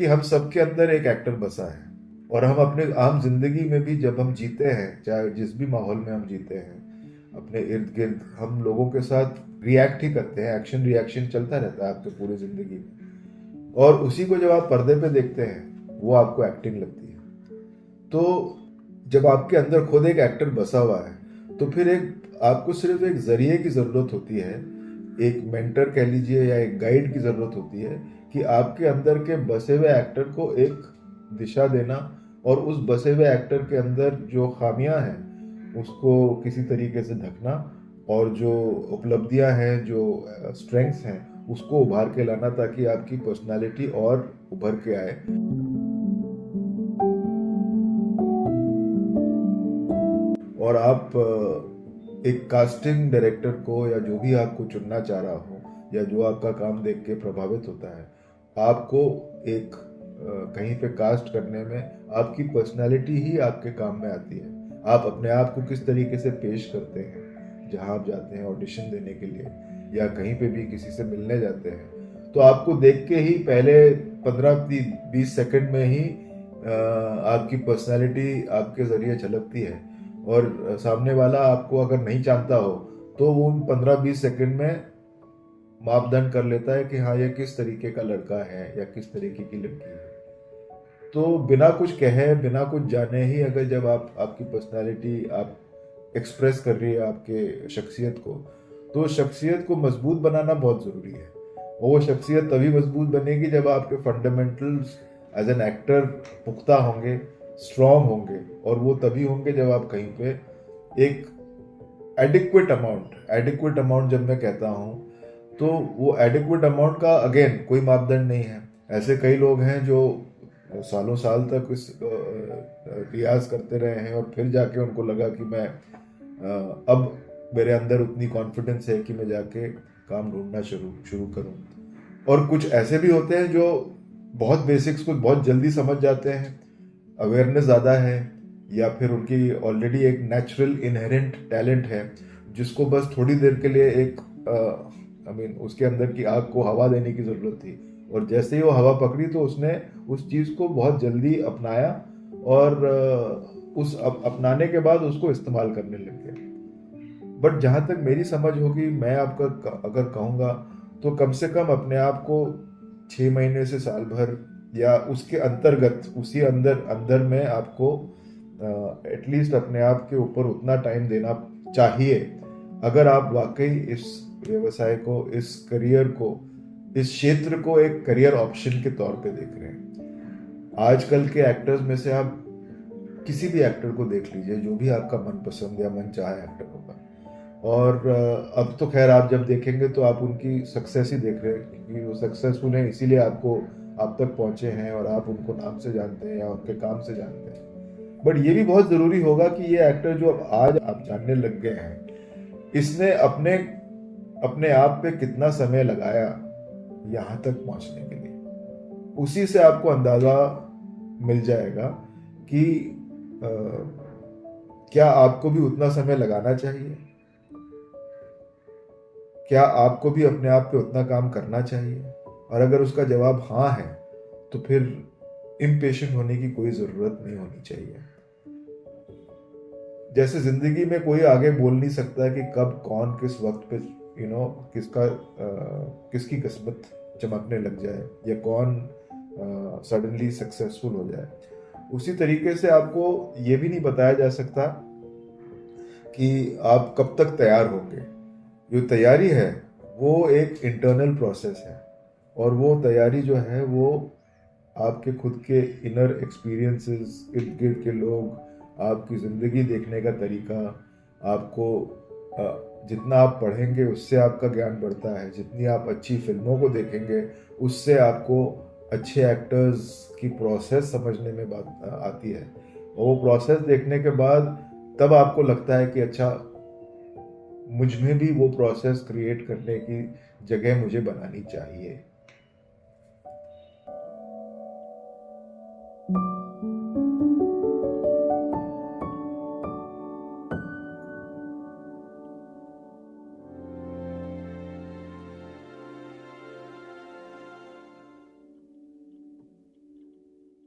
कि हम सबके अंदर एक एक्टर बसा है, और हम अपने आम जिंदगी में भी जब हम जीते हैं, चाहे जिस भी माहौल में हम जीते हैं, अपने इर्द गिर्द हम लोगों के साथ रिएक्ट ही करते हैं, एक्शन रिएक्शन चलता रहता है आपके पूरी जिंदगी में। और उसी को जब आप पर्दे पे देखते हैं वो आपको एक्टिंग लगती है। तो जब आपके अंदर खुद एक एक्टर बसा हुआ है तो फिर एक आपको सिर्फ एक जरिए की जरूरत होती है, एक मेंटर कह लीजिए या एक गाइड की जरूरत होती है, कि आपके अंदर के बसे हुए एक्टर को एक दिशा देना, और उस बसे हुए एक्टर के अंदर जो खामियां हैं उसको किसी तरीके से ढकना, और जो उपलब्धियां हैं, जो स्ट्रेंथ्स हैं, उसको उभार के लाना, ताकि आपकी पर्सनालिटी और उभर के आए। और आप एक कास्टिंग डायरेक्टर को या जो भी आपको चुनना चाह रहा हो, या जो आपका काम देख के प्रभावित होता है, आपको एक कहीं पे कास्ट करने में आपकी पर्सनालिटी ही आपके काम में आती है। आप अपने आप को किस तरीके से पेश करते हैं जहां आप जाते हैं ऑडिशन देने के लिए, या कहीं पे भी किसी से मिलने जाते हैं, तो आपको देख के ही पहले 15-20 सेकंड में ही आपकी पर्सनालिटी आपके जरिए झलकती है। और सामने वाला आपको अगर नहीं जानता हो तो वो 15-20 सेकंड में मापदंड कर लेता है कि हाँ, ये किस तरीके का लड़का है या किस तरीके की लड़की है। तो बिना कुछ कहे, बिना कुछ जाने ही अगर जब आप आपकी पर्सनालिटी आप एक्सप्रेस कर रही है आपके शख्सियत को, तो शख्सियत को मजबूत बनाना बहुत ज़रूरी है। और वो शख्सियत तभी मजबूत बनेगी जब आपके फंडामेंटल्स एज एन एक्टर पुख्ता होंगे, स्ट्रॉन्ग होंगे, और वो तभी होंगे जब आप कहीं पे एक एडिक्वेट अमाउंट जब मैं कहता हूँ, तो वो एडिक्वेट अमाउंट का अगेन कोई मापदंड नहीं है। ऐसे कई लोग हैं जो सालों साल तक इस रियाज करते रहे हैं, और फिर जाके उनको लगा कि मैं अब मेरे अंदर उतनी कॉन्फिडेंस है कि मैं जाके काम ढूंढना शुरू शुरू करूं। और कुछ ऐसे भी होते हैं जो बहुत बेसिक्स को बहुत जल्दी समझ जाते हैं, अवेयरनेस ज़्यादा है, या फिर उनकी ऑलरेडी एक नेचुरल इनहेरेंट टैलेंट है, जिसको बस थोड़ी देर के लिए एक उसके अंदर की आग को हवा देने की ज़रूरत थी, और जैसे ही वो हवा पकड़ी तो उसने उस चीज़ को बहुत जल्दी अपनाया, और उस अपनाने के बाद उसको इस्तेमाल करने लग गया। बट जहाँ तक मेरी समझ होगी, मैं आपका अगर कहूँगा, तो कम से कम अपने आप को 6 महीने से साल भर या उसके अंतर्गत उसी अंदर अंदर में आपको एटलीस्ट अपने आप के ऊपर उतना टाइम देना चाहिए, अगर आप वाकई इस व्यवसाय को, इस करियर को, इस क्षेत्र को एक करियर ऑप्शन के तौर पे देख रहे हैं। आजकल के एक्टर्स में से आप किसी भी एक्टर को देख लीजिए, जो भी आपका मनपसंद या मनचाहा एक्टर होगा, और अब तो खैर आप जब देखेंगे तो आप उनकी सक्सेस ही देख रहे हैं, क्योंकि वो सक्सेसफुल हैं, इसीलिए आपको आप तक पहुंचे हैं, और आप उनको नाम से जानते हैं या उनके काम से जानते हैं। बट ये भी बहुत ज़रूरी होगा कि ये एक्टर जो अब आज आप जानने लग गए हैं, इसने अपने अपने आप पे कितना समय लगाया यहाँ तक पहुंचने के लिए। उसी से आपको अंदाज़ा मिल जाएगा कि अ, क्या आपको भी उतना समय लगाना चाहिए, क्या आपको भी अपने आप पे उतना काम करना चाहिए। और अगर उसका जवाब हाँ है, तो फिर इम्पेशेंट होने की कोई ज़रूरत नहीं होनी चाहिए। जैसे जिंदगी में कोई आगे बोल नहीं सकता कि कब कौन किस वक्त पे किसकी किस्मत चमकने लग जाए, या कौन सडनली सक्सेसफुल हो जाए। उसी तरीके से आपको ये भी नहीं बताया जा सकता कि आप कब तक तैयार होंगे। जो तैयारी है वो एक इंटरनल प्रोसेस है, और वो तैयारी जो है वो आपके खुद के इनर एक्सपीरियंसेस, इर्द गिर्द के लोग, आपकी ज़िंदगी देखने का तरीका, आपको जितना आप पढ़ेंगे उससे आपका ज्ञान बढ़ता है, जितनी आप अच्छी फिल्मों को देखेंगे उससे आपको अच्छे एक्टर्स की प्रोसेस समझने में बात आती है। और वो प्रोसेस देखने के बाद तब आपको लगता है कि अच्छा, मुझ में भी वो प्रोसेस क्रिएट करने की जगह मुझे बनानी चाहिए।